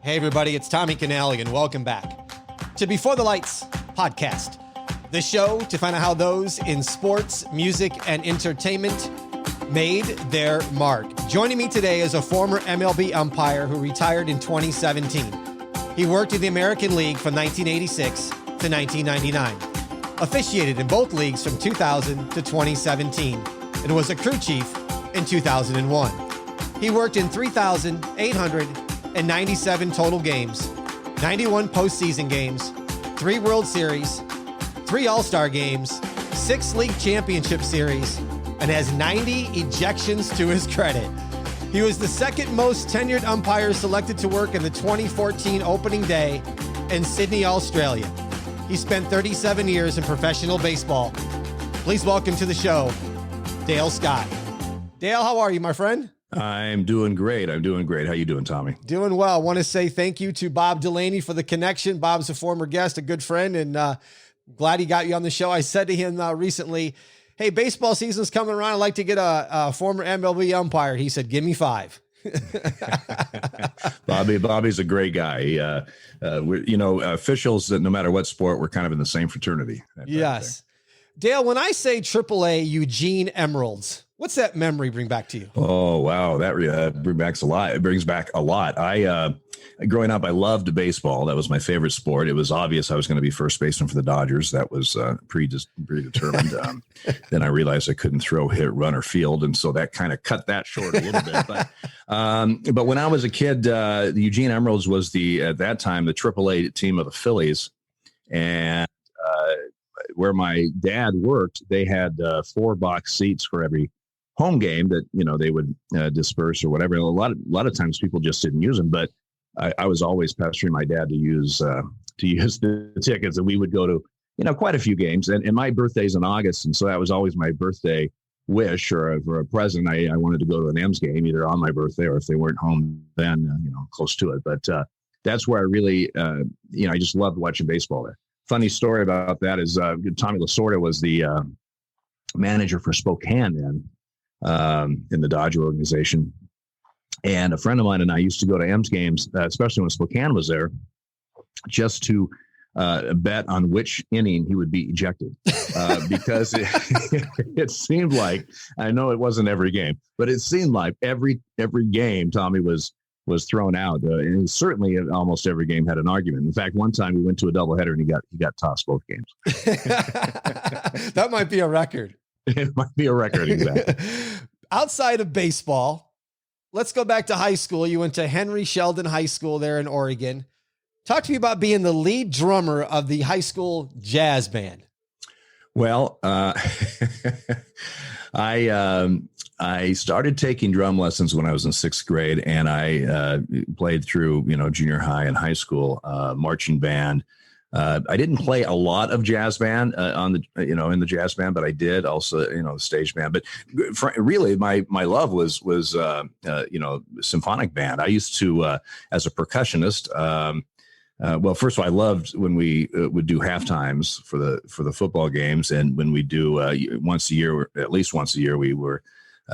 Hey, everybody, it's Tommy Canali, and welcome back to Before the Lights podcast, the show to find out how those in sports, music, and entertainment made their mark. Joining me today is a former MLB umpire who retired in 2017. He worked in the American League from 1986 to 1999, officiated in both leagues from 2000 to 2017, and was a crew chief in 2001. He worked in 3,897 total games, 91 postseason games, 3 World Series, 3 All-Star games, 6 League Championship Series, and has 90 ejections to his credit. He was the second most tenured umpire selected to work in the 2014 opening day in Sydney, Australia. He spent 37 years in professional baseball. Please welcome to the show, Dale Scott. Dale, how are you, my friend? I'm doing great. How you doing, Tommy? Doing well. I want to say thank you to Bob Delaney for the connection. Bob's a former guest, a good friend, and glad he got you on the show. I said to him recently, hey, baseball season's coming around. I'd like to get a former MLB umpire. He said, give me 5. Bobby's a great guy. Officials, no matter what sport, we're kind of in the same fraternity. Yes. Dale, when I say AAA Eugene Emeralds, what's that memory bring back to you? Oh, wow. That brings back a lot. Growing up, I loved baseball. That was my favorite sport. It was obvious I was going to be first baseman for the Dodgers. That was predetermined. Then I realized I couldn't throw, hit, run, or field. And so that kind of cut that short a little bit. But when I was a kid, the Eugene Emeralds was at that time, the AAA team of the Phillies. And where my dad worked, they had 4 box seats for every home game that, they would disperse or whatever. A lot of times people just didn't use them, but I was always pestering my dad to use the tickets, and we would go to, quite a few games. And my birthday's in August. And so that was always my birthday wish or for a present. I wanted to go to an M's game either on my birthday or if they weren't home then, close to it. But that's where I really, I just loved watching baseball there. Funny story about that is Tommy Lasorda was the manager for Spokane then in the Dodger organization. And a friend of mine and I used to go to M's games, especially when Spokane was there, just to bet on which inning he would be ejected. Because it seemed like, I know it wasn't every game, but it seemed like every game Tommy was thrown out. And certainly almost every game had an argument. In fact, one time we went to a doubleheader and he got tossed both games. That might be a record. It might be a record, exactly. Outside of baseball, let's go back to high school. You went to Henry Sheldon High School there in Oregon. Talk to me about being the lead drummer of the high school jazz band. Well, I started taking drum lessons when I was in 6th grade, and I played through, junior high and high school, marching band. I didn't play a lot of jazz band in the jazz band, but I did also, the stage band. But really, my love was symphonic band. I used to, as a percussionist. Well, first of all, I loved when we would do half times for the football games, and when we do once a year, or at least once a year, we were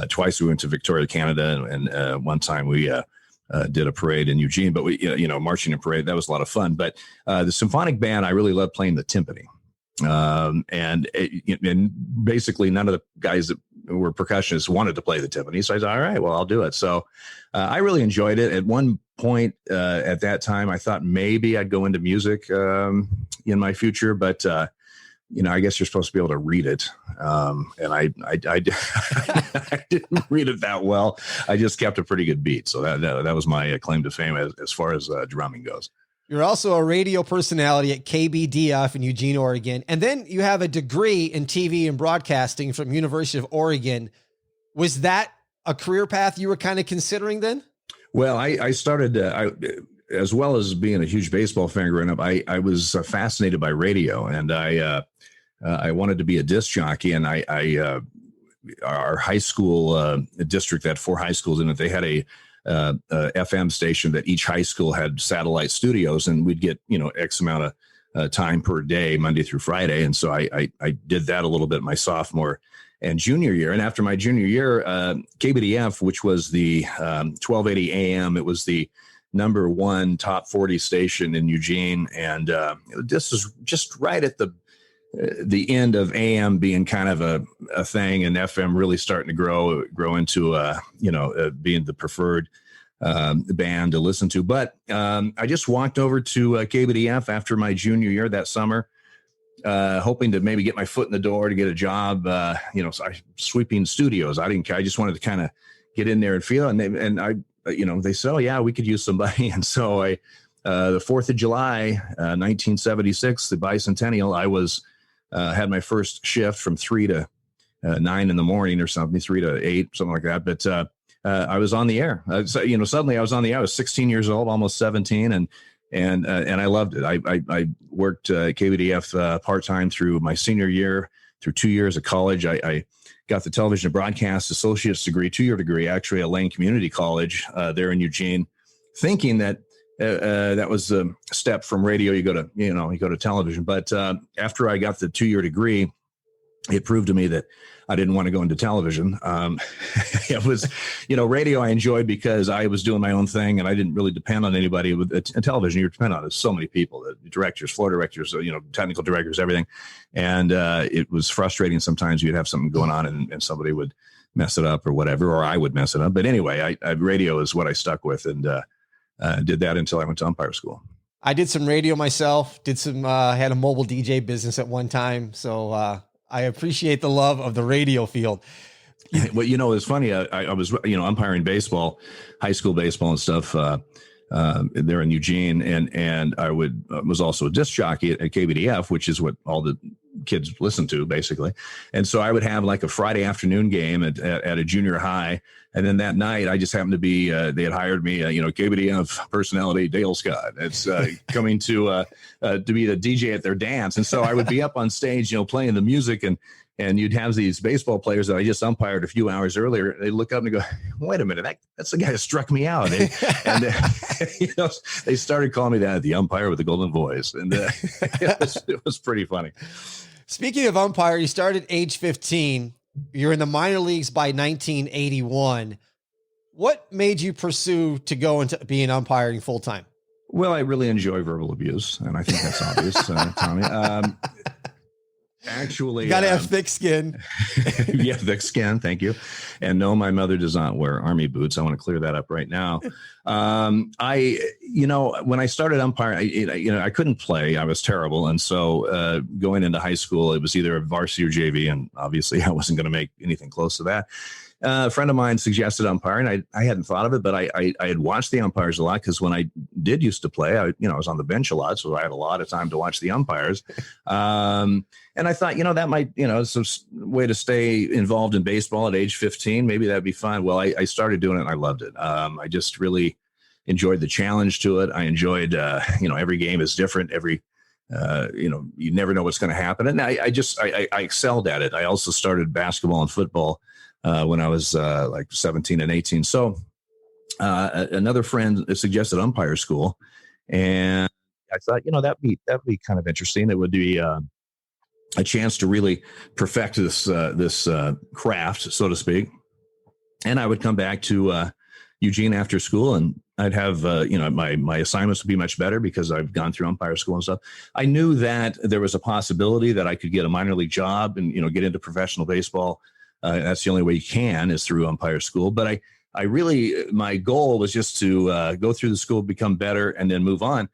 twice we went to Victoria, Canada, and one time we did a parade in Eugene, but we, marching in parade, that was a lot of fun. But the symphonic band, I really loved playing the timpani. And basically none of the guys that were percussionists wanted to play the timpani. So I said, all right, well, I'll do it. So I really enjoyed it. At one point at that time, I thought maybe I'd go into music in my future, but I guess you're supposed to be able to read it. And I didn't read it that well. I just kept a pretty good beat. So that was my claim to fame as far as drumming goes. You're also a radio personality at KBDF in Eugene, Oregon. And then you have a degree in TV and broadcasting from University of Oregon. Was that a career path you were kind of considering then? Well, I started, as well as being a huge baseball fan growing up, I was fascinated by radio, and I wanted to be a disc jockey. And our high school district had 4 high schools in it. They had a FM station that each high school had satellite studios, and we'd get, X amount of time per day, Monday through Friday. And so I did that a little bit my sophomore and junior year. And after my junior year, KBDF, which was the 1280 AM, it was the #1 top 40 station in Eugene. And this is just right at the end of AM being kind of a thing, and FM really starting to grow into being the preferred band to listen to. But I just walked over to KBDF after my junior year that summer, hoping to maybe get my foot in the door to get a job. Sweeping studios. I didn't care. I just wanted to kind of get in there and feel. And they said, "Oh yeah, we could use somebody." And so the 4th of July, 1976, the bicentennial, I was had my first shift from 3 to 9 in the morning or something, 3 to 8, something like that. But I was on the air. Suddenly I was on the air. I was 16 years old, almost 17, and I loved it. I worked KBDF part-time through my senior year, through 2 years of college. I got the television and broadcast associate's degree, 2-year degree, actually at Lane Community College there in Eugene, thinking that that was a step from radio. You go to television. But after I got the 2-year degree, it proved to me that I didn't want to go into television. It was, radio I enjoyed because I was doing my own thing and I didn't really depend on anybody. With television, you depend on so many people, the directors, floor directors, technical directors, everything. And it was frustrating. Sometimes you'd have something going on and somebody would mess it up or whatever, or I would mess it up. But anyway, radio is what I stuck with, and did that until I went to umpire school. I did some radio myself, had a mobile DJ business at one time. So I appreciate the love of the radio field. Well, it's funny. I was, umpiring baseball, high school baseball and stuff there in Eugene. And I was also a disc jockey at KBDF, which is what all the kids listen to basically. And so I would have like a Friday afternoon game at a junior high. And then that night I just happened to be, they had hired me, KBDF personality, Dale Scott. It's coming to be the DJ at their dance. And so I would be up on stage, playing the music, and you'd have these baseball players that I just umpired a few hours earlier. They look up and go, "Wait a minute, that's the guy who struck me out." And they started calling me that, the umpire with the golden voice. And it was pretty funny. Speaking of umpire, you started age 15. You're in the minor leagues by 1981. What made you pursue to go into being umpiring full time? Well, I really enjoy verbal abuse, and I think that's obvious, Tommy. Actually, you gotta have thick skin. Yeah, thick skin. Thank you. And no, my mother does not wear army boots. I want to clear that up right now. When I started umpiring, I couldn't play. I was terrible. And so going into high school, it was either varsity or JV. And obviously I wasn't going to make anything close to that. A friend of mine suggested umpiring. I hadn't thought of it, but I had watched the umpires a lot, because when I did used to play, I was on the bench a lot, so I had a lot of time to watch the umpires. And I thought, that might, it's a way to stay involved in baseball at age 15. Maybe that'd be fun. Well, I started doing it and I loved it. I just really enjoyed the challenge to it. I enjoyed, every game is different. You never know what's going to happen. And I excelled at it. I also started basketball and football when I was like 17 and 18. So another friend suggested umpire school, and I thought, that'd be kind of interesting. It would be a chance to really perfect this craft, so to speak. And I would come back to Eugene after school, and I'd have my assignments would be much better because I've gone through umpire school and stuff. I knew that there was a possibility that I could get a minor league job and get into professional baseball. That's the only way you can, is through umpire school. But I really, my goal was just to go through the school, become better, and then move on.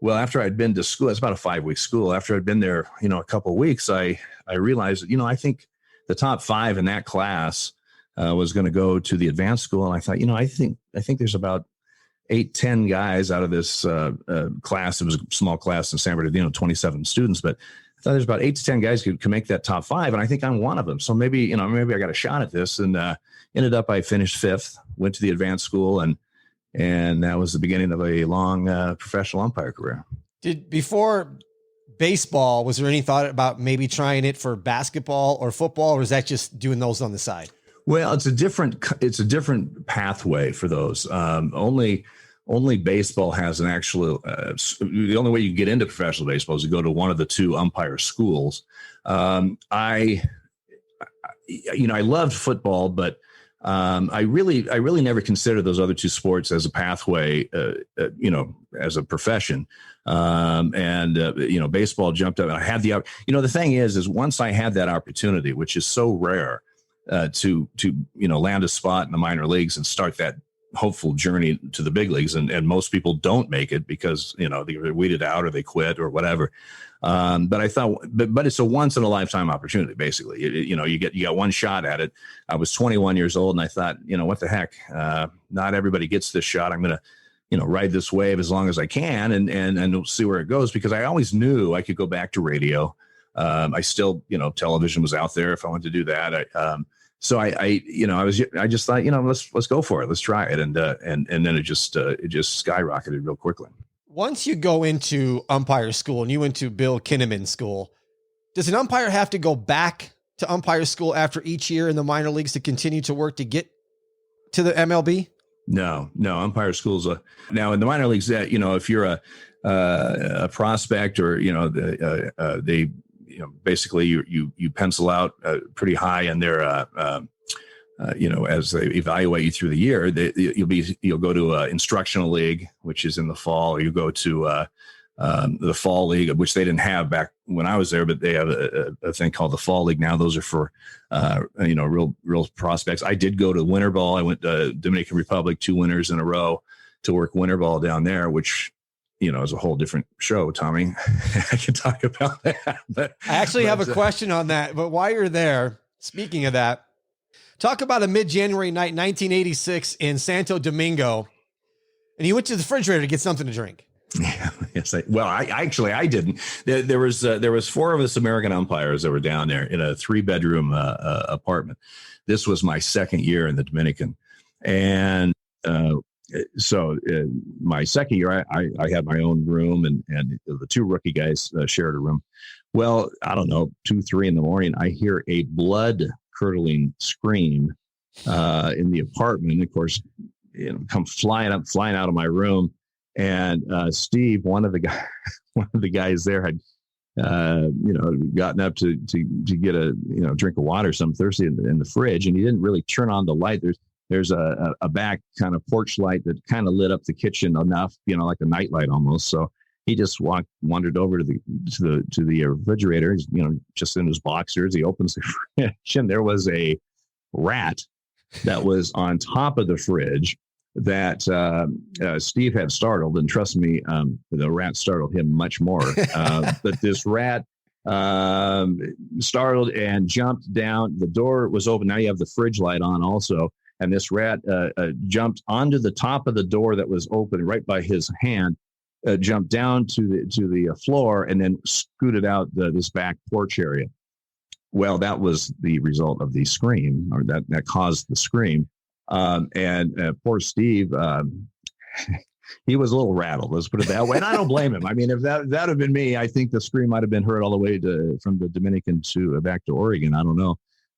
Well, after I'd been to school, it's about a 5-week school. After I'd been there, a couple of weeks, I realized, I think the top 5 in that class was going to go to the advanced school. And I thought, I think there's about 8-10 guys out of this class. It was a small class in San Bernardino, 27 students, but I thought there's about 8 to 10 guys who can make that top 5. And I think I'm one of them. So maybe I got a shot at this, and ended up, I finished 5th, went to the advanced school, and that was the beginning of a long professional umpire career. Before baseball, was there any thought about maybe trying it for basketball or football, or is that just doing those on the side? Well, it's a different pathway for those. Only baseball has an actual, the only way you can get into professional baseball is to go to one of the 2 umpire schools. I loved football, but I really never considered those other two sports as a pathway, as a profession. Baseball jumped up. I had the thing is once I had that opportunity, which is so rare, to land a spot in the minor leagues and start that hopeful journey to the big leagues. And most people don't make it because, they're weeded out or they quit or whatever. But I thought, but it's a once in a lifetime opportunity, basically. You got one shot at it. I was 21 years old and I thought, what the heck? Not everybody gets this shot. I'm going to, ride this wave as long as I can and we'll see where it goes, because I always knew I could go back to radio. I still, television was out there if I wanted to do that. So I just thought, let's go for it. Let's try it. And then it just skyrocketed real quickly. Once you go into umpire school and you went to Bill Kinnaman school, does an umpire have to go back to umpire school after each year in the minor leagues to continue to work to get to the MLB? No, umpire schools. Now in the minor leagues, that, if you're a prospect or, they, basically you pencil out pretty high in their, as they evaluate you through the year, you'll go to a instructional league, which is in the fall, or you go to the fall league, which they didn't have back when I was there, but they have a thing called the fall league now. Those are for, real prospects. I did go to winter ball. I went to Dominican Republic 2 winters in a row to work winter ball down there, which, is a whole different show, Tommy. I can talk about that. I actually have a question on that, but while you're there, speaking of that, talk about a mid-January night, 1986 in Santo Domingo, and you went to the refrigerator to get something to drink. Yeah, yes. I didn't. There was 4 of us American umpires that were down there in a 3-bedroom apartment. This was my second year in the Dominican, and so my second year, I had my own room, and the 2 rookie guys shared a room. Well, I don't know, 2, 3 in the morning, I hear a blood-curdling scream in the apartment. And of course, come flying out of my room. And Steve, one of the guys there had, gotten up to get a drink of water, some thirsty in the fridge, and he didn't really turn on the light. There's a back kind of porch light that kind of lit up the kitchen enough, like a nightlight almost. So he just wandered over to the refrigerator, just in his boxers. He opens the fridge, and there was a rat that was on top of the fridge that Steve had startled. And trust me, the rat startled him much more. But this rat startled and jumped down. The door was open. Now you have the fridge light on also. And this rat jumped onto the top of the door that was open right by his hand, jumped down to the floor, and then scooted out this back porch area. Well, that was the result of the scream, or that caused the scream. And poor Steve, he was a little rattled. Let's put it that way. And I don't blame him. I mean, if that had been me, I think the scream might have been heard all the way from the Dominican to back to Oregon. I don't know.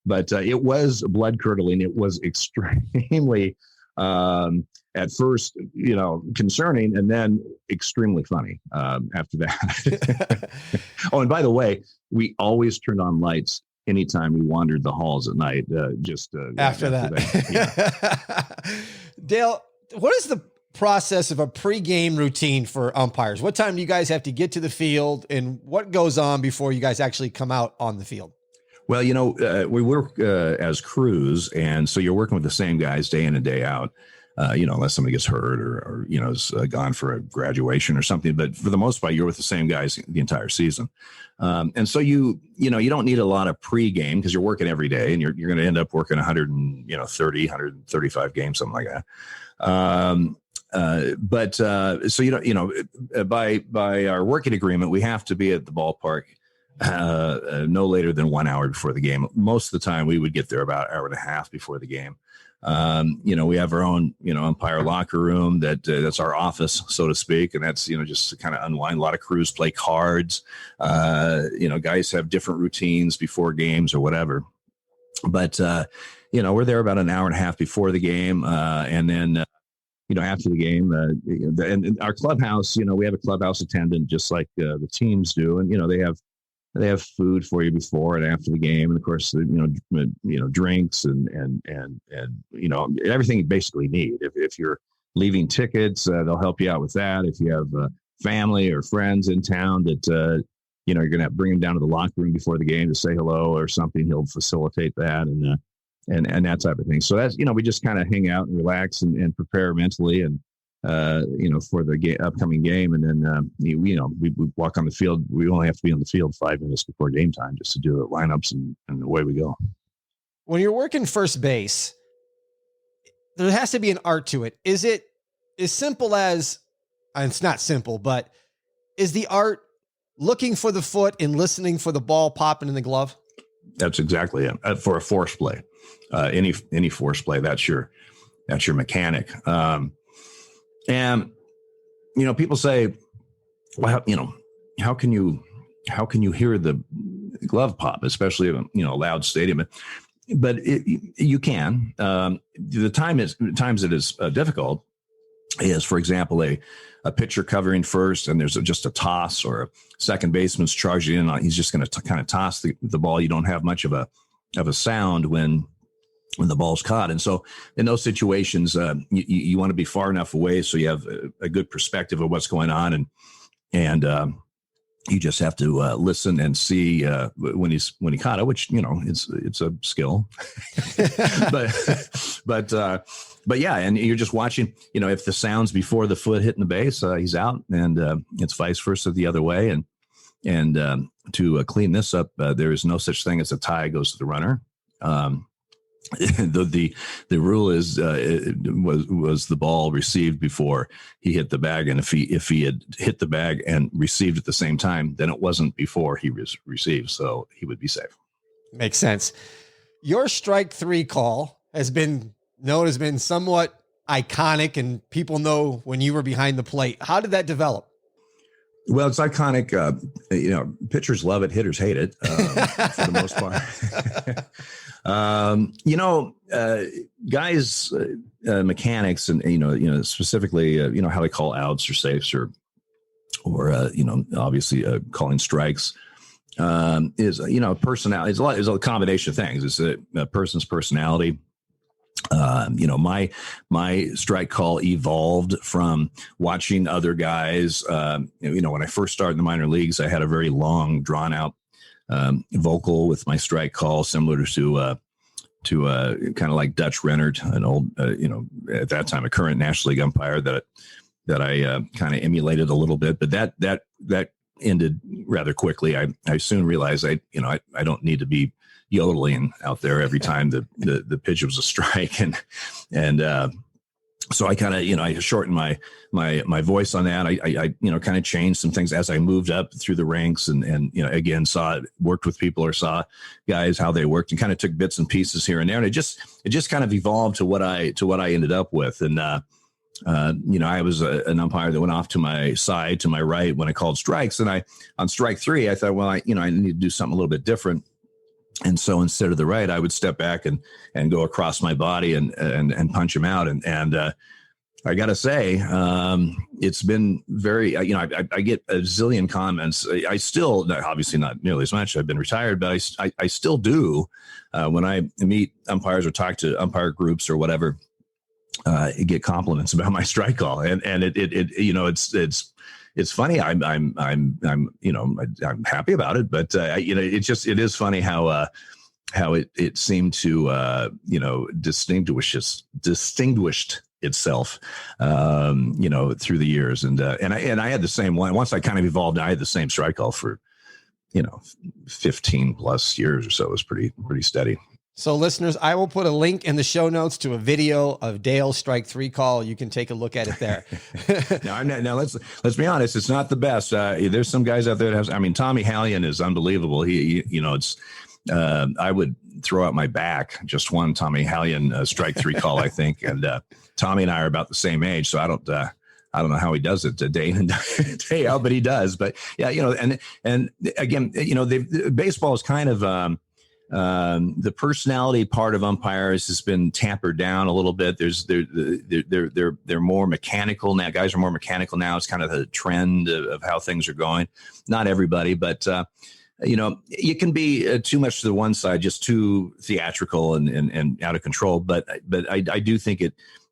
But it was blood curdling. It was extremely, at first, concerning, and then extremely funny after that. Oh, and by the way, we always turned on lights anytime we wandered the halls at night. After that. Yeah. Dale, what is the process of a pregame routine for umpires? What time do you guys have to get to the field, and what goes on before you guys actually come out on the field? Well, we work as crews, and so you're working with the same guys day in and day out, unless somebody gets hurt or is gone for a graduation or something. But for the most part, you're with the same guys the entire season. And so you don't need a lot of pregame because you're working every day, and you're going to end up working 135 games, something like that. So by our working agreement, we have to be at the ballpark no later than 1 hour before the game. Most of the time we would get there about an hour and a half before the game. We have our own, umpire locker room that's our office, so to speak. And that's, just to kind of unwind. A lot of crews play cards. Guys have different routines before games or whatever. But, we're there about an hour and a half before the game. And then, after the game, and our clubhouse, we have a clubhouse attendant just like the teams do. And, they have they have food for you before and after the game, and of course, drinks and everything you basically need. If you're leaving tickets, they'll help you out with that. If you have family or friends in town that you're going to bring them down to the locker room before the game to say hello or something, he'll facilitate that and that type of thing. So that's we just kind of hang out and relax and prepare mentally and for the upcoming game, and then we walk on the field. We only have to be on the field 5 minutes before game time just to do the lineups, and away we go. When you're working first base, there has to be an art to it. Is it as simple as, and it's not simple, but is the art looking for the foot and listening for the ball popping in the glove? That's exactly it. For a force play, any force play, that's your mechanic. And people say, well, how can you hear the glove pop, especially in a loud stadium? But you can. The times it is difficult is, for example, a pitcher covering first, and there's just a toss, or a second baseman's charging in on. He's just going to kind of toss the ball. You don't have much of a sound when the ball's caught. And so in those situations, you want to be far enough away so you have a good perspective of what's going on. And you just have to listen and see when he caught it, which, it's a skill, but yeah. And you're just watching, if the sound's before the foot hitting the base, he's out, and it's vice versa the other way. And to clean this up, there is no such thing as a tie goes to the runner. The rule is was the ball received before he hit the bag, and if he had hit the bag and received at the same time, then it wasn't before he received, so he would be safe. Makes sense. Your strike three call has been somewhat iconic, and people know when you were behind the plate. How did that develop? Well, it's iconic. Pitchers love it, hitters hate it for the most part. Guys, mechanics, and specifically, how they call outs or safes, or obviously calling strikes, is personality. It's a combination of things. It's a person's personality. My strike call evolved from watching other guys. When I first started in the minor leagues, I had a very long, drawn out vocal with my strike call, similar to kind of like Dutch Rennert, an old, at that time, a current National League umpire that I kind of emulated a little bit, but that ended rather quickly. I soon realized I don't need to be yodeling out there every time the pitch was a strike, and so I kind of I shortened my voice on that. I kind of changed some things as I moved up through the ranks, and again worked with people or saw guys how they worked, and kind of took bits and pieces here and there, and it just kind of evolved to what I ended up with. And I was an umpire that went off to my side, to my right, when I called strikes, and on strike three I thought, well, I need to do something a little bit different. And so instead of the right, I would step back and go across my body and punch him out. And I got to say, it's been very, I get a zillion comments. I still, obviously not nearly as much. I've been retired, but I still do when I meet umpires or talk to umpire groups or whatever, get compliments about my strike call. And it's funny. I'm happy about it, but it is funny how it seemed to distinguished itself through the years, and I had the same one. Once I kind of evolved, I had the same strike call for 15 plus years or so. It was pretty steady. So listeners, I will put a link in the show notes to a video of Dale's strike three call. You can take a look at it there. Now let's be honest. It's not the best. There's some guys out there that have, Tommy Hallion is unbelievable. I would throw out my back just one Tommy Hallion strike three call, I think. And Tommy and I are about the same age. So I don't know how he does it day in and day out, but he does. But yeah, and again, baseball is kind of, the personality part of umpires has been tampered down a little bit. They're more mechanical now. Guys are more mechanical now. It's kind of the trend of how things are going. Not everybody, but you can be too much to the one side, just too theatrical and out of control. But I do think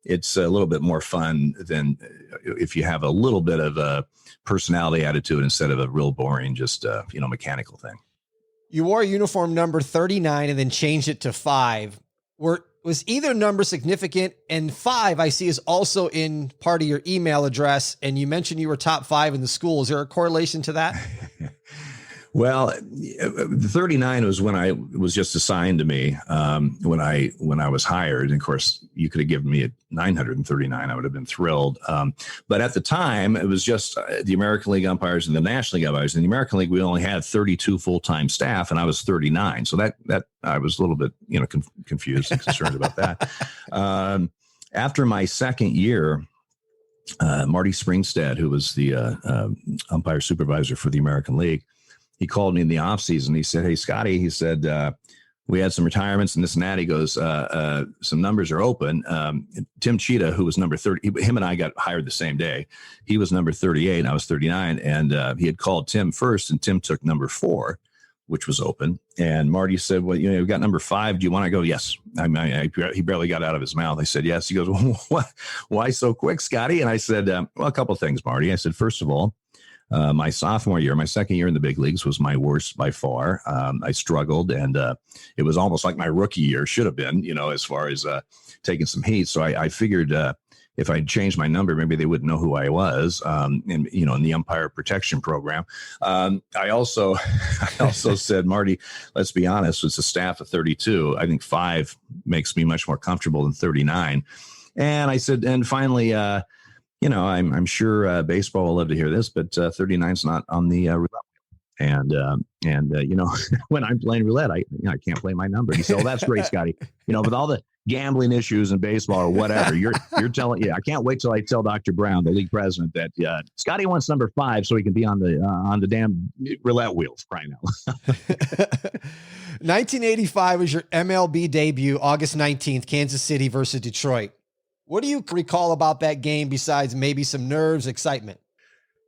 it's a little bit more fun than if you have a little bit of a personality attitude instead of a real boring, just mechanical thing. You wore uniform number 39 and then changed it to 5. Was either number significant? And 5, I see, is also in part of your email address. And you mentioned you were top 5 in the school. Is there a correlation to that? Well, the 39 was when I was just assigned to me when I was hired. And of course, you could have given me a 939. I would have been thrilled. But at the time, it was just the American League umpires and the National League umpires. In the American League, we only had 32 full-time staff, and I was 39. So that I was a little bit confused and concerned about that. After my second year, Marty Springstead, who was the umpire supervisor for the American League, he called me in the off season. He said, "Hey, Scotty," he said, "we had some retirements and this and that." He goes, "Some numbers are open." Tim Cheetah, who was number 30, him and I got hired the same day. He was number 38 and I was 39. And he had called Tim first, and Tim took number 4, which was open. And Marty said, "Well, we got number 5. Do you want to go?" "Yes." He barely got out of his mouth. I said, "Yes." He goes, "Well, why so quick, Scotty?" And I said, "Well, a couple of things, Marty." I said, "First of all, my sophomore year, my second year in the big leagues, was my worst by far. I struggled, and it was almost like my rookie year should have been, as far as taking some heat. So I figured if I changed my number, maybe they wouldn't know who I was, in the umpire protection program. I also said, "Marty, let's be honest, it's a staff of 32. I think 5 makes me much more comfortable than 39. And I said, and finally, I'm sure baseball will love to hear this, but 39 is not on the roulette wheel. And when I'm playing roulette, I can't play my number." He said, "Well, that's great, Scotty. With all the gambling issues in baseball or whatever, you're telling, I can't wait till I tell Dr. Brown, the league president, that Scotty wants number 5 so he can be on the damn roulette wheel, crying out." 1985 was your MLB debut, August 19th, Kansas City versus Detroit. What do you recall about that game besides maybe some nerves, excitement?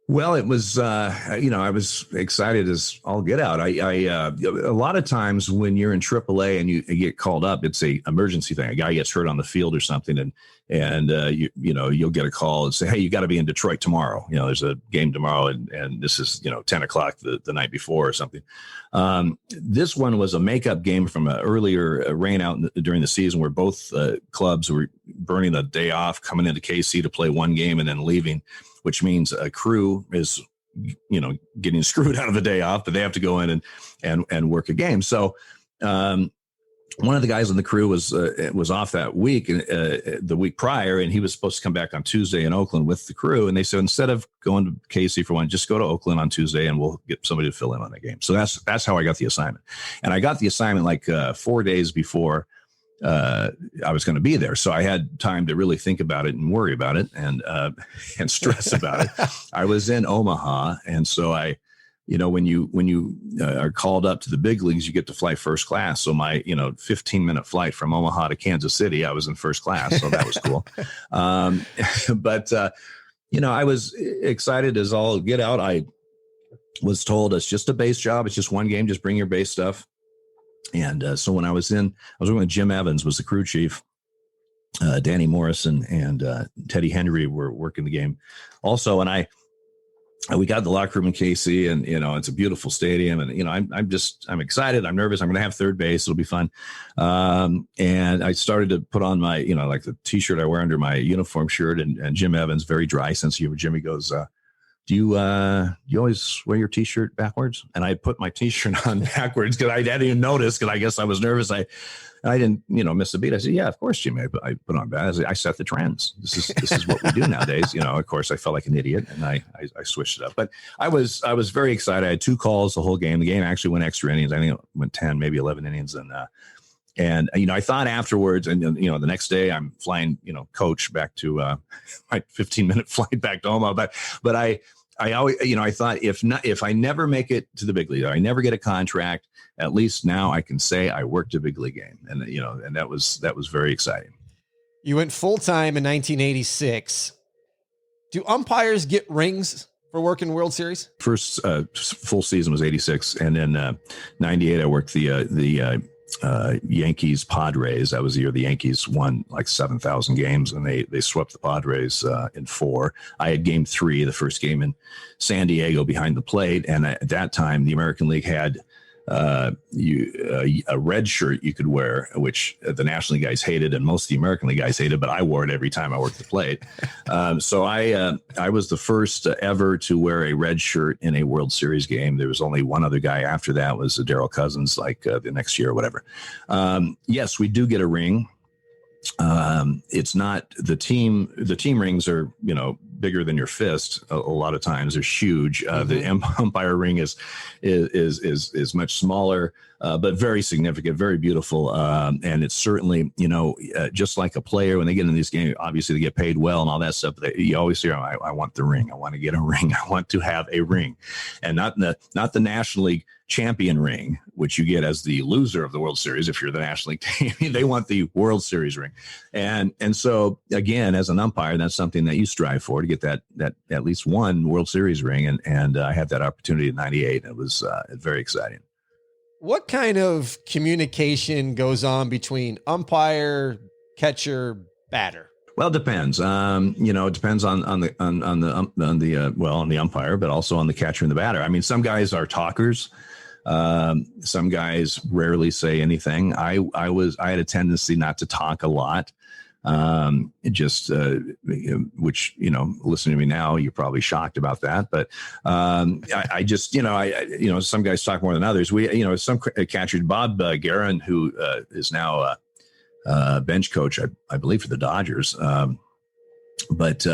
Well, it was, I was excited as all get out. A lot of times when you're in AAA and you get called up, it's a emergency thing. A guy gets hurt on the field or something, and you'll get a call and say, "Hey, you got to be in Detroit tomorrow. There's a game tomorrow, and this is 10 o'clock the night before or something." This one was a makeup game from an earlier rain out during the season, where both clubs were burning a day off, coming into KC to play one game and then leaving, which means a crew is, getting screwed out of the day off, but they have to go in and work a game. So one of the guys on the crew was off that week, the week prior, and he was supposed to come back on Tuesday in Oakland with the crew. And they said, instead of going to KC for one, just go to Oakland on Tuesday and we'll get somebody to fill in on the game. So that's how I got the assignment. And I got the assignment like 4 days before I was going to be there. So I had time to really think about it and worry about it and stress about it. I was in Omaha. And so when you are called up to the big leagues, you get to fly first class. So my, 15-minute flight from Omaha to Kansas City, I was in first class. So that was cool. But I was excited as all get out. I was told it's just a base job. It's just one game. Just bring your base stuff. And so when I was working with Jim Evans, was the crew chief. Danny Morrison and Teddy Henry were working the game also. And we got in the locker room in KC, and it's a beautiful stadium, and I'm excited, I'm nervous, I'm going to have third base, it'll be fun. And I started to put on my like the t-shirt I wear under my uniform shirt, and Jim Evans, very dry sense of humor, Jimmy goes, do you always wear your t-shirt backwards? And I put my t-shirt on backwards because I didn't even notice, because I guess I was nervous. I didn't, miss a beat. I said, "Yeah, of course, Jimmy." I put on back. I set the trends. This is what we do nowadays. Of course, I felt like an idiot, and I switched it up. But I was very excited. I had 2 calls the whole game. The game actually went extra innings. I think it went 10, maybe 11 innings, and I thought afterwards, and the next day I'm flying, coach back to my 15-minute flight back to Omaha. But I always, I thought if I never make it to the big league, I never get a contract, at least now I can say I worked a big league game. And, and that was very exciting. You went full time in 1986. Do umpires get rings for working World Series? First full season was 86. And then 98, I worked the Yankees Padres. That was the year the Yankees won like 7,000 games, and they swept the Padres in 4. I had game 3, the first game in San Diego behind the plate. And at that time, the American League had a red shirt you could wear, which the National League guys hated and most of the American League guys hated, but I wore it every time I worked the plate. So I was the first ever to wear a red shirt in a World Series game. There was only one other guy after that, was Darryl Cousins, like the next year or whatever. Yes, we do get a ring. It's not the team rings are, bigger than your fist. A lot of times they're huge. The umpire ring is much smaller, but very significant, very beautiful. And it's certainly, just like a player, when they get in these games, obviously they get paid well and all that stuff. You always hear, I want the ring. I want to get a ring. I want to have a ring, and not the National League champion ring, which you get as the loser of the World Series. If you're the National League team, they want the World Series ring. And so again, as an umpire, that's something that you strive for, to get that at least one World Series ring. And I had that opportunity in 98. It was very exciting. What kind of communication goes on between umpire, catcher, batter? Well, it depends. It depends on the umpire, but also on the catcher and the batter. I mean, some guys are talkers. Some guys rarely say anything. I had a tendency not to talk a lot. Which, listening to me now, you're probably shocked about that. But I just, some guys talk more than others. Some catchers, Bob Guerin, who is now bench coach, I believe, for the Dodgers. But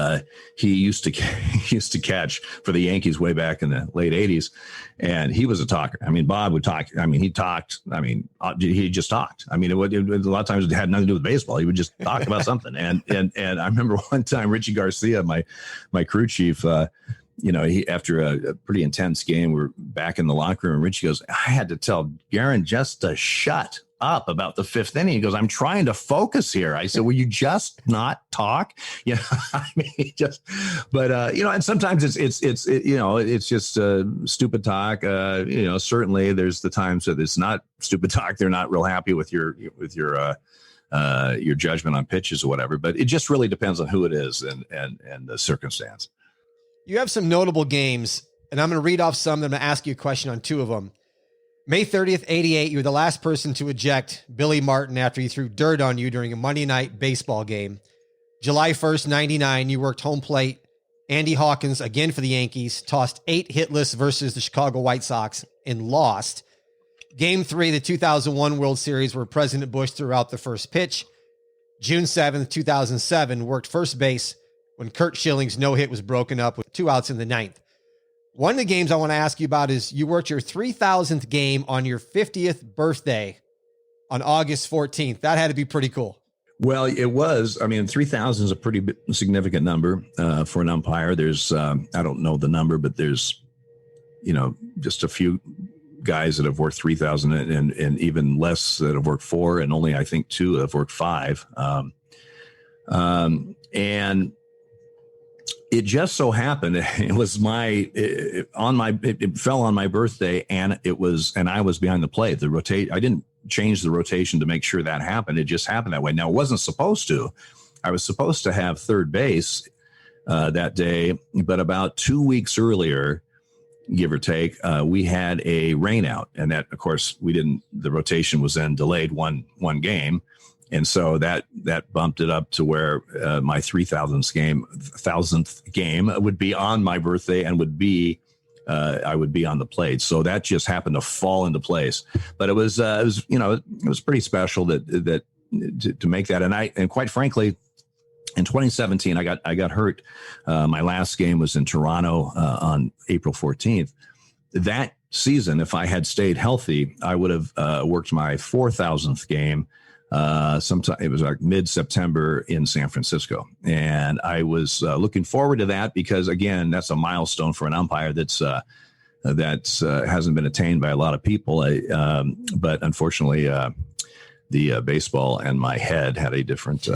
he used to catch for the Yankees way back in the late 80s, and he was a talker. I mean, Bob would talk. I mean, he talked. I mean, he just talked. I mean, a lot of times it had nothing to do with baseball. He would just talk about something. And I remember one time Richie Garcia, my crew chief, he, after a pretty intense game, we're back in the locker room, and Richie goes, I had to tell Guerin just to shut up about the 5th inning. He goes, I'm trying to focus here. I said, will you just not talk? I mean, and sometimes it's just stupid talk. Certainly there's the times that it's not stupid talk. They're not real happy with your judgment on pitches or whatever, but it just really depends on who it is and the circumstance. You have some notable games, and I'm going to read off some. I'm going to ask you a question on 2 of them. May 30th, 88, you were the last person to eject Billy Martin after he threw dirt on you during a Monday night baseball game. July 1st, 99, you worked home plate. Andy Hawkins, again for the Yankees, tossed 8 hitless versus the Chicago White Sox and lost. Game 3, the 2001 World Series, where President Bush threw out the first pitch. June 7th, 2007, worked first base when Curt Schilling's no-hit was broken up with 2 outs in the 9th. One of the games I want to ask you about is you worked your 3,000th game on your 50th birthday on August 14th. That had to be pretty cool. Well, it was. I mean, 3,000 is a pretty significant number for an umpire. There's, I don't know the number, but there's, just a few guys that have worked 3,000 and even less that have worked 4, and only, I think, 2 that have worked 5. And it just so happened it fell on my birthday, and I was behind the plate. I didn't change the rotation to make sure that happened. It just happened that way. Now, it wasn't supposed to. I was supposed to have third base that day, but about 2 weeks earlier, give or take, we had a rain out, and that, of course, the rotation was then delayed one game. And so that bumped it up to where my 1,000th game would be on my birthday and I would be on the plate. So that just happened to fall into place. But it was pretty special to make that. And quite frankly, in 2017, I got hurt. My last game was in Toronto on April 14th. That season, if I had stayed healthy, I would have worked my 4,000th game. Sometime it was like mid-September in San Francisco, and I was looking forward to that because, again, that's a milestone for an umpire that hasn't been attained by a lot of people. But unfortunately, the baseball and my head had a different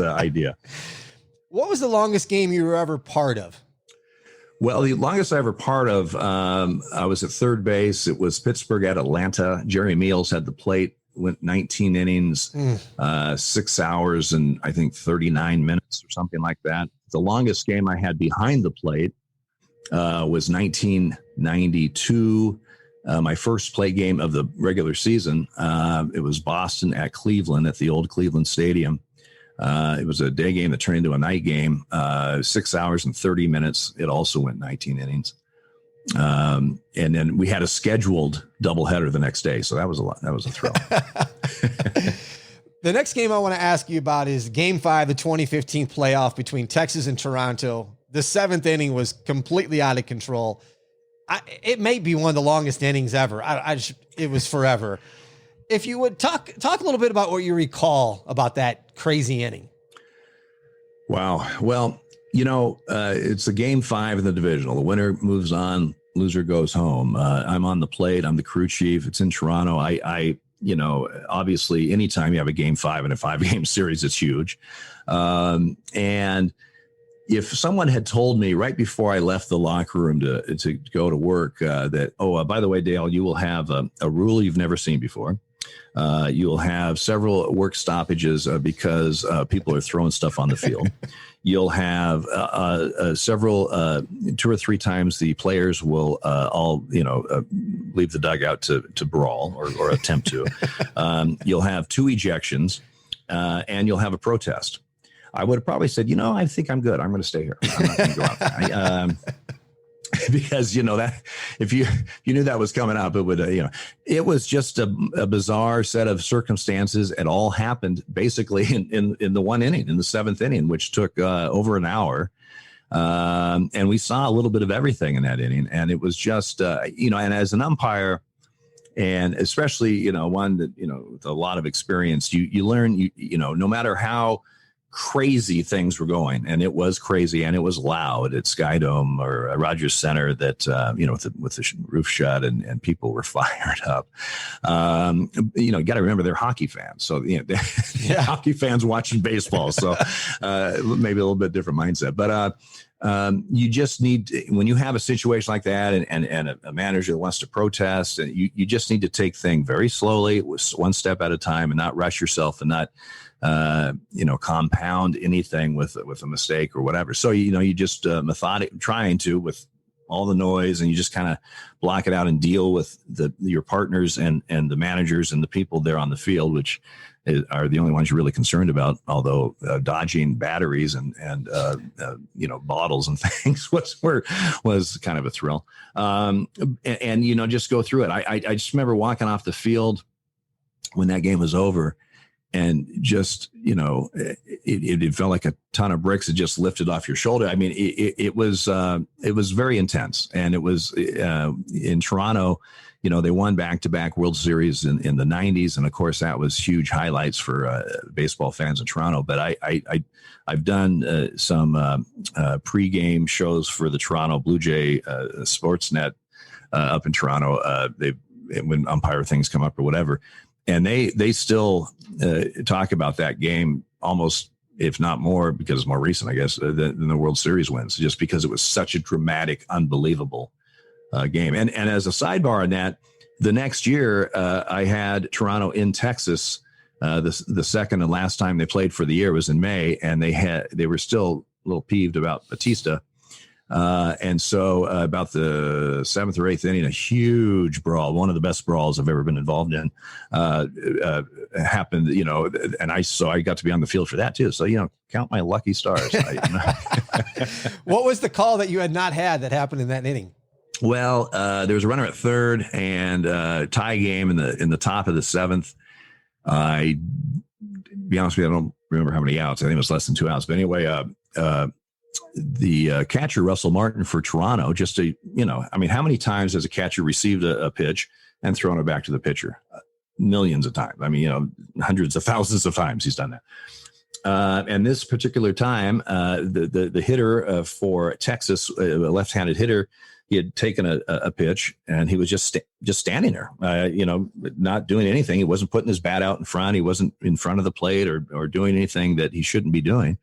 idea. What was the longest game you were ever part of? Well, the longest I ever part of, I was at third base. It was Pittsburgh at Atlanta. Jerry Meals had the plate, went 19 innings, 6 hours and I think 39 minutes or something like that. The longest game I had behind the plate was 1992. My first play game of the regular season. It was Boston at Cleveland at the old Cleveland Stadium. It was a day game that turned into a night game, 6 hours and 30 minutes. It also went 19 innings. And then we had a scheduled doubleheader the next day. So that was a thrill. The next game I want to ask you about is Game 5, the 2015 playoff between Texas and Toronto. The seventh inning was completely out of control. It may be one of the longest innings ever. It was forever. If you would talk a little bit about what you recall about that crazy inning. Wow. Well, it's a Game 5 in the divisional. The winner moves on, loser goes home. I'm on the plate. I'm the crew chief. It's in Toronto. Obviously anytime you have a Game 5 in a 5-game series, it's huge. And if someone had told me right before I left the locker room to go to work that, by the way, Dale, you will have a rule you've never seen before. You will have several work stoppages because people are throwing stuff on the field. You'll have several, 2 or 3 times the players will all, leave the dugout to brawl or attempt to. You'll have 2 ejections and you'll have a protest. I would have probably said, I think I'm good. I'm going to stay here. I'm not going to go out there. Because that if you knew that was coming up, it would it was just a bizarre set of circumstances. It all happened basically in the one inning, in the 7th inning, which took over an hour, and we saw a little bit of everything in that inning. And it was just and as an umpire, and especially one that with a lot of experience, you learn no matter how crazy things were going, and it was crazy and it was loud at Sky Dome or Rogers Center that with the roof shut and people were fired up. You got to remember they're hockey fans, so hockey fans watching baseball, so maybe a little bit different mindset. But you just need, when you have a situation like that and a manager that wants to protest, and you just need to take things very slowly, one step at a time, and not rush yourself and not compound anything with a mistake or whatever. So, you just trying to, with all the noise, and you just kind of block it out and deal with your partners and the managers and the people there on the field, which are the only ones you're really concerned about. Although dodging batteries and bottles and things was kind of a thrill. And just go through it. I just remember walking off the field when that game was over, and just, it felt like a ton of bricks had just lifted off your shoulder. I mean, it was very intense. And it was in Toronto, they won back-to-back World Series in the 90s. And of course, that was huge highlights for baseball fans in Toronto. But I've done some pregame shows for the Toronto Blue Jay Sportsnet up in Toronto. When umpire things come up or whatever. And they still talk about that game almost, if not more, because it's more recent, I guess, than the World Series wins, just because it was such a dramatic, unbelievable game. And as a sidebar on that, the next year I had Toronto in Texas. The second and last time they played for the year was in May, and they were still a little peeved about Batista. And so about the 7th or 8th inning, a huge brawl, one of the best brawls I've ever been involved in, happened, and I got to be on the field for that too. So, count my lucky stars. What was the call that you had not had that happened in that inning? Well, there was a runner at third and tie game in the top of the 7th. Be honest with you, I don't remember how many outs. I think it was less than 2 outs. But anyway, the catcher, Russell Martin for Toronto, just to, how many times has a catcher received a pitch and thrown it back to the pitcher? Millions of times. Hundreds of thousands of times he's done that. And this particular time, the hitter for Texas, a left-handed hitter, he had taken a pitch and he was just standing there, not doing anything. He wasn't putting his bat out in front. He wasn't in front of the plate or doing anything that he shouldn't be doing.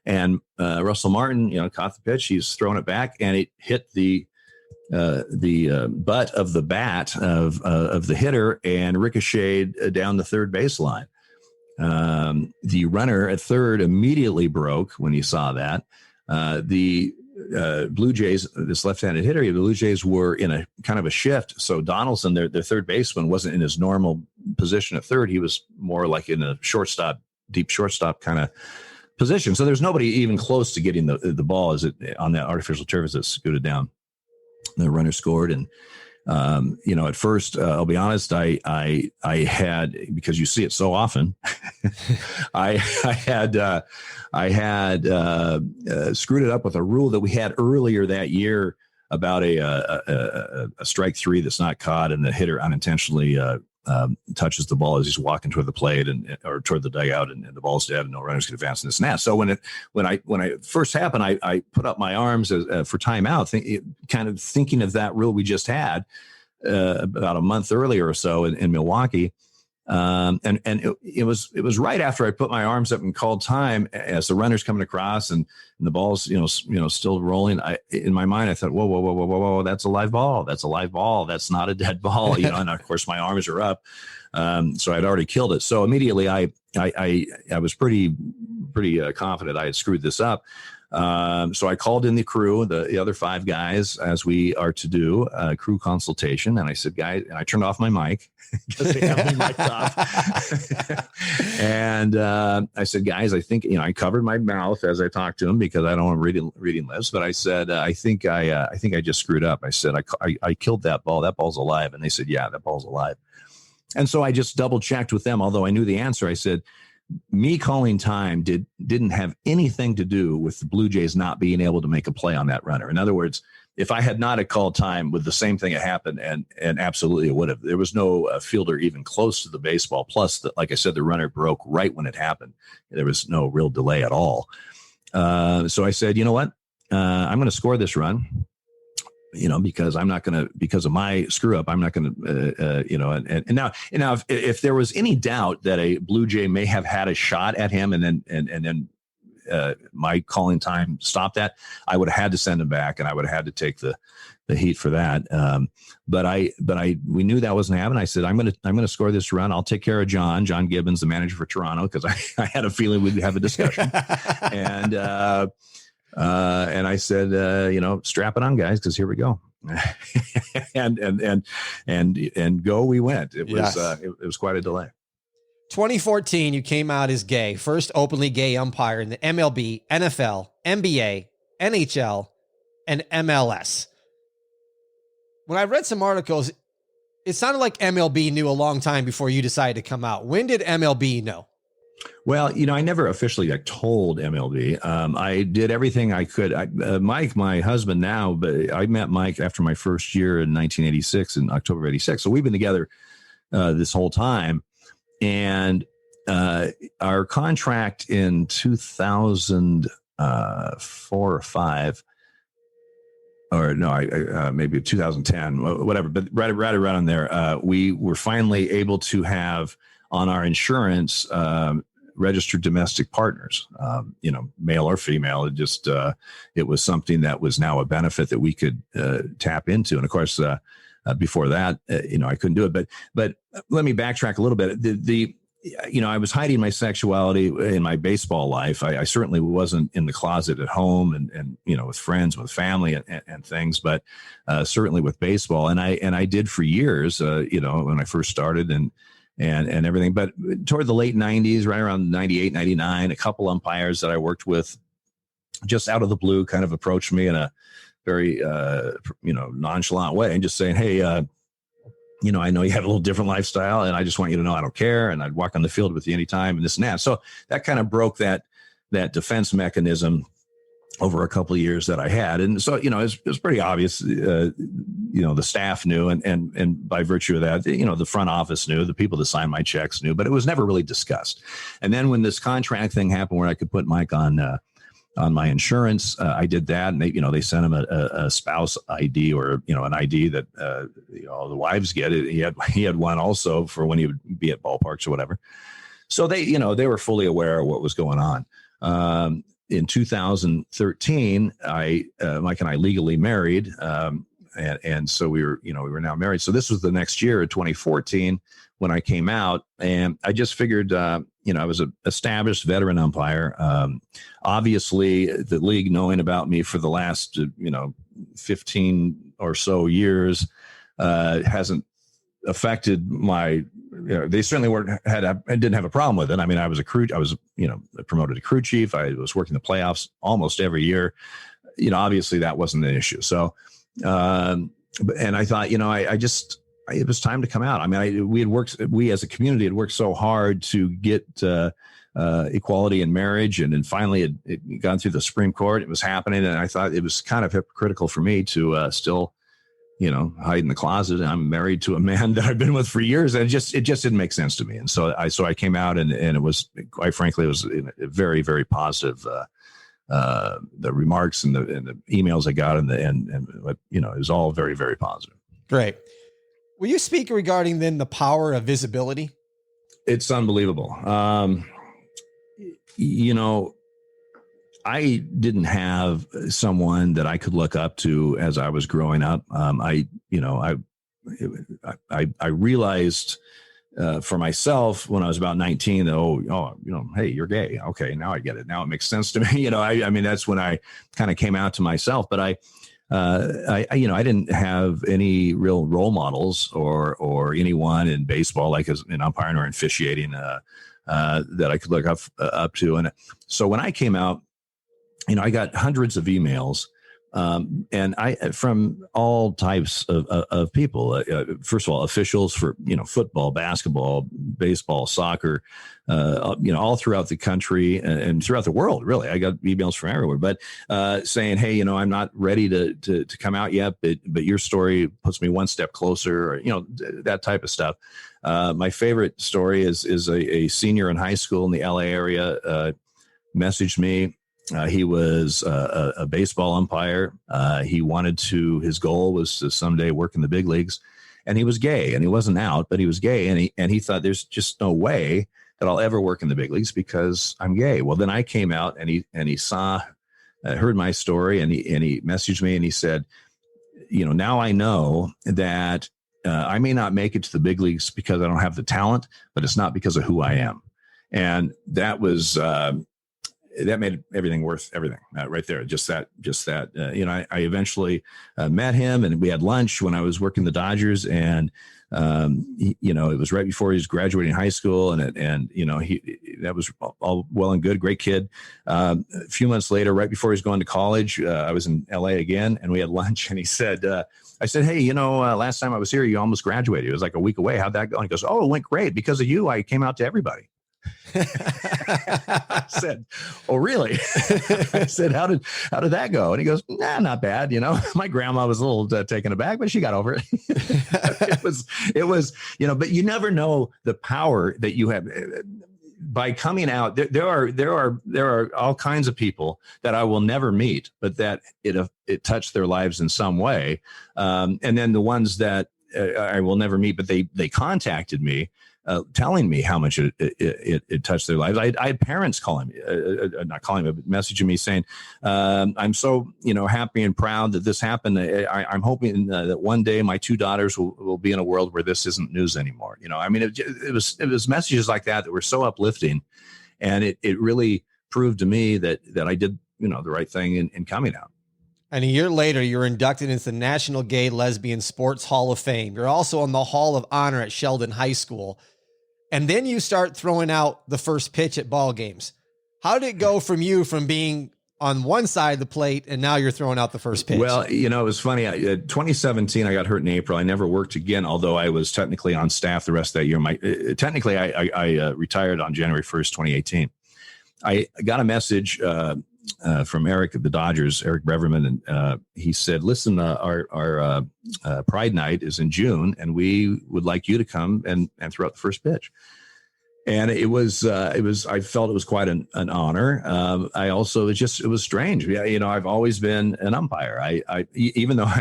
And Russell Martin, caught the pitch. He's throwing it back, and it hit the butt of the bat of the hitter and ricocheted down the third baseline. The runner at third immediately broke when he saw that. The Blue Jays, this left-handed hitter, the Blue Jays were in a kind of a shift. So Donaldson, their third baseman, wasn't in his normal position at third. He was more like in a deep shortstop kind of position. So there's nobody even close to getting the ball as it on that artificial turf as it scooted down. The runner scored, and at first, I'll be honest, I had, because you see it so often, I had screwed it up with a rule that we had earlier that year about a strike three that's not caught, and the hitter unintentionally touches the ball as he's walking toward the plate or toward the dugout, and the ball's dead, and no runners can advance in this and that. So when I first happened, I put up my arms for timeout, kind of thinking of that rule we just had about a month earlier or so in Milwaukee. And it was right after I put my arms up and called time as the runner's coming across and the ball's, still rolling. In my mind, I thought, whoa, that's a live ball. That's a live ball. That's not a dead ball. And of course my arms are up. So I'd already killed it. So immediately I was pretty confident I had screwed this up. So I called in the crew, the other five guys, as we are to do a crew consultation. And I said, guys, and I turned off my mic because they have me mic'd off. And I said, guys, I think, I covered my mouth as I talked to them because I don't want reading lips. But I said, I think I just screwed up. I said, I killed that ball. That ball's alive. And they said, yeah, that ball's alive. And so I just double checked with them. Although I knew the answer, I said, me calling time didn't have anything to do with the Blue Jays not being able to make a play on that runner. In other words, if I had not called time, with the same thing had happened, and absolutely it would have. There was no fielder even close to the baseball. Plus, like I said, the runner broke right when it happened. There was no real delay at all. So I said, you know what? I'm going to score this run. Because I'm not going to, because of my screw up, I'm not going to, and now if there was any doubt that a Blue Jay may have had a shot at him and then my calling time stopped that, I would have had to send him back, and I would have had to take the heat for that. But we knew that wasn't happening. I said, I'm going to score this run. I'll take care of John Gibbons, the manager for Toronto, because I had a feeling we'd have a discussion. And I said, strap it on, guys, because here we go. and go we went. It was Yes. It was quite a delay. 2014, you came out as gay, first openly gay umpire in the MLB, NFL, NBA, NHL, and MLS. When I read some articles, it sounded like MLB knew a long time before you decided to come out. When did MLB know? Well, I never officially told MLB. I did everything I could. Mike, my husband now, but I met Mike after my first year in 1986, in October of 86. So we've been together this whole time. And our contract in 2004 or 5, or no, maybe 2010, whatever, but right around there, we were finally able to have on our insurance registered domestic partners, male or female. It was something that was now a benefit that we could tap into. And of course, before that, I couldn't do it. But let me backtrack a little bit. I was hiding my sexuality in my baseball life. I certainly wasn't in the closet at home and with friends, with family and things, but certainly with baseball. And I did for years, when I first started and everything. But toward the late 90s, right around 98, 99, a couple umpires that I worked with just out of the blue kind of approached me in a very, nonchalant way and just saying, hey, I know you have a little different lifestyle, and I just want you to know I don't care, and I'd walk on the field with you anytime, and this and that. So that kind of broke that defense mechanism over a couple of years that I had. And so, it was pretty obvious, the staff knew, and by virtue of that, the front office knew, the people that signed my checks knew, but it was never really discussed. And then when this contract thing happened where I could put Mike on my insurance, I did that. And they sent him a spouse ID, or, an ID that, the wives get it. He had one also for when he would be at ballparks or whatever. So they were fully aware of what was going on. in 2013, Mike and I legally married. And so we were now married. So this was the next year in 2014 when I came out, and I just figured, I was an established veteran umpire. Obviously the league knowing about me for the last, 15 or so years, hasn't affected my, they certainly didn't have a problem with it. I mean, I was promoted to crew chief. I was working the playoffs almost every year. Obviously that wasn't an issue. So, and I thought, it was time to come out. I mean, we as a community had worked so hard to get equality in marriage, and then finally it gone through the Supreme Court. It was happening, and I thought it was kind of hypocritical for me to still, hide in the closet. I'm married to a man that I've been with for years, and it just didn't make sense to me. And so I came out, and it was, quite frankly, it was very, very positive. The remarks and the emails I got, and it was all very, very positive. Great. Will you speak regarding then the power of visibility? It's unbelievable. I didn't have someone that I could look up to as I was growing up. I realized for myself when I was about 19 that, hey, you're gay. Okay, now I get it. Now it makes sense to me. I mean, that's when I kind of came out to myself. But I didn't have any real role models or anyone in baseball, like in umpiring or officiating, that I could look up to. And so when I came out, I got hundreds of emails, and from all types of people. First of all, officials for football, basketball, baseball, soccer, all throughout the country and throughout the world. Really, I got emails from everywhere, but saying, "Hey, I'm not ready to come out yet, but your story puts me one step closer," or that type of stuff. My favorite story is a senior in high school in the LA area messaged me. He was a baseball umpire. His goal was to someday work in the big leagues, and he was gay, and he wasn't out, but he was gay. And he thought there's just no way that I'll ever work in the big leagues because I'm gay. Well, then I came out, and he heard my story, and he messaged me, and he said, now I know that I may not make it to the big leagues because I don't have the talent, but it's not because of who I am. And that was, that made everything worth everything right there. Just that, I eventually met him, and we had lunch when I was working the Dodgers, and it was right before he was graduating high school, and that was all well and good. Great kid. A few months later, right before he was going to college, I was in LA again, and we had lunch, and he said, I said, "Hey, last time I was here, you almost graduated. It was like a week away. How'd that go?" And he goes, "Oh, it went great. Because of you, I came out to everybody." I said, "Oh, really?" I said, how did that go? And he goes, "Nah, not bad. My grandma was a little taken aback, but she got over it." it was, but you never know the power that you have by coming out. There are all kinds of people that I will never meet, but that it touched their lives in some way. And then the ones that I will never meet, but they contacted me, telling me how much it touched their lives. I had parents calling me, not calling me, but messaging me saying, "I'm so happy and proud that this happened. I'm hoping that one day my two daughters will be in a world where this isn't news anymore." I mean, it was messages like that were so uplifting, and it really proved to me that I did the right thing in coming out. And a year later, you're inducted into the National Gay Lesbian Sports Hall of Fame. You're also in the Hall of Honor at Sheldon High School. And then you start throwing out the first pitch at ball games. How did it go from being on one side of the plate, and now you're throwing out the first pitch? Well, it was funny. 2017, I got hurt in April. I never worked again, although I was technically on staff the rest of that year. Technically, I retired on January 1st, 2018. I got a message from Eric at the Dodgers, Eric Breverman, and he said, "Listen, our Pride Night is in June, and we would like you to come and throw out the first pitch." And it was I felt it was quite an honor. I also, it was strange. I've always been an umpire. I even though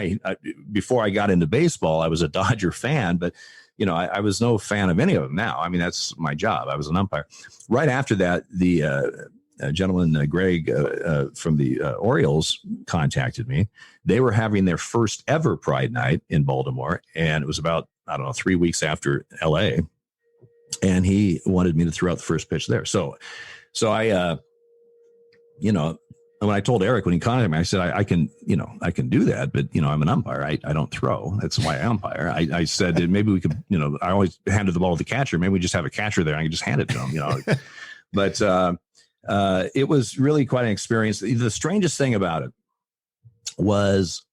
before I got into baseball, I was a Dodger fan, but I was no fan of any of them now. I mean, that's my job. I was an umpire. Right after that, the gentleman, Greg, from the Orioles contacted me. They were having their first ever Pride Night in Baltimore, and it was about, 3 weeks after LA. And he wanted me to throw out the first pitch there. So I, when I told Eric, when he contacted me, I said, I can do that, but I'm an umpire. I don't throw. That's why I umpire. I said that maybe we could, I always handed the ball to the catcher. Maybe we just have a catcher there and I can just hand it to him, but, it was really quite an experience. The strangest thing about it was,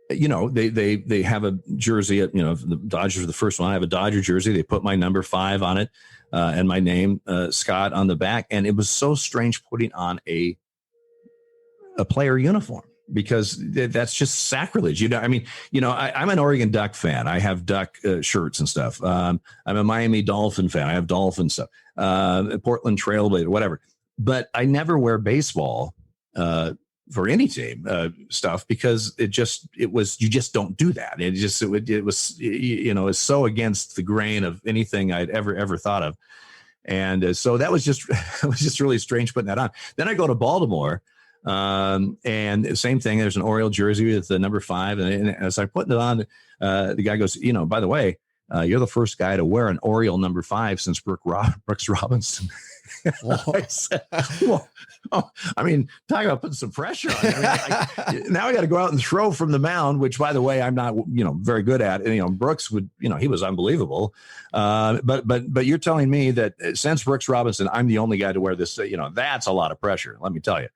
they have a jersey at, the Dodgers are the first one. I have a Dodger jersey. They put my number 5 on it, and my name, Scott, on the back. And it was so strange putting on a player uniform, because that's just sacrilege. I'm an Oregon Duck fan. I have Duck shirts and stuff. I'm a Miami Dolphin fan. I have Dolphin stuff, Portland Trailblazer, whatever. But I never wear baseball for any team stuff, because you just don't do that. It was so against the grain of anything I'd ever thought of. And so that was just, it was just really strange putting that on. Then I go to Baltimore, and the same thing. There's an Oriole jersey with the number 5. And as I put it on, the guy goes, by the way, you're the first guy to wear an Oriole number 5 since Brooks Robinson. I said, well, talk about putting some pressure on me. Now I got to go out and throw from the mound, which, by the way, I'm not, very good at. And, Brooks would, he was unbelievable. But you're telling me that since Brooks Robinson, I'm the only guy to wear this. That's a lot of pressure. Let me tell you.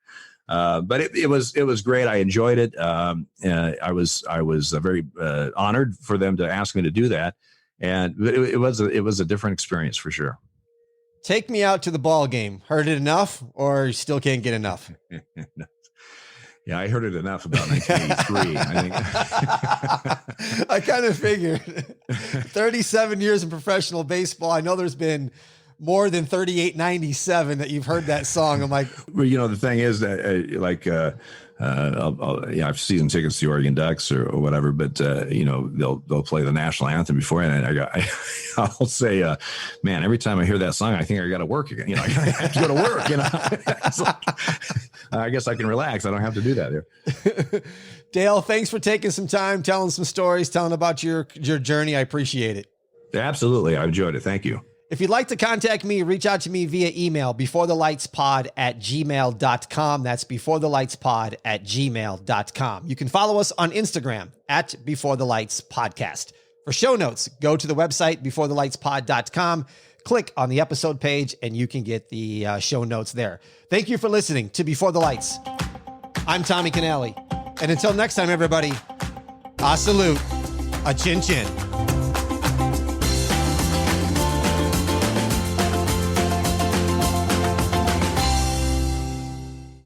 But it was great. I enjoyed it. I was very honored for them to ask me to do that, and it was a different experience for sure. Take me out to the ball game. Heard it enough, or you still can't get enough? Yeah, I heard it enough about 1983. I think. I kind of figured. 37 years in professional baseball. I know there's been more than 38.97 that you've heard that song. I'm like, well, the thing is that I've season tickets to the Oregon Ducks or whatever, but they'll play the national anthem before, and I'll say, man, every time I hear that song, I think I got to work again. I have to go to work. It's like, I guess I can relax. I don't have to do that here. Dale, thanks for taking some time, telling some stories, telling about your journey. I appreciate it. Absolutely, I enjoyed it. Thank you. If you'd like to contact me, reach out to me via email, beforethelightspod@gmail.com. That's beforethelightspod@gmail.com. You can follow us on Instagram @beforethelightspodcast. For show notes, go to the website, beforethelightspod.com, click on the episode page, and you can get the show notes there. Thank you for listening to Before the Lights. I'm Tommy Canale. And until next time, everybody, a salute, a chin chin.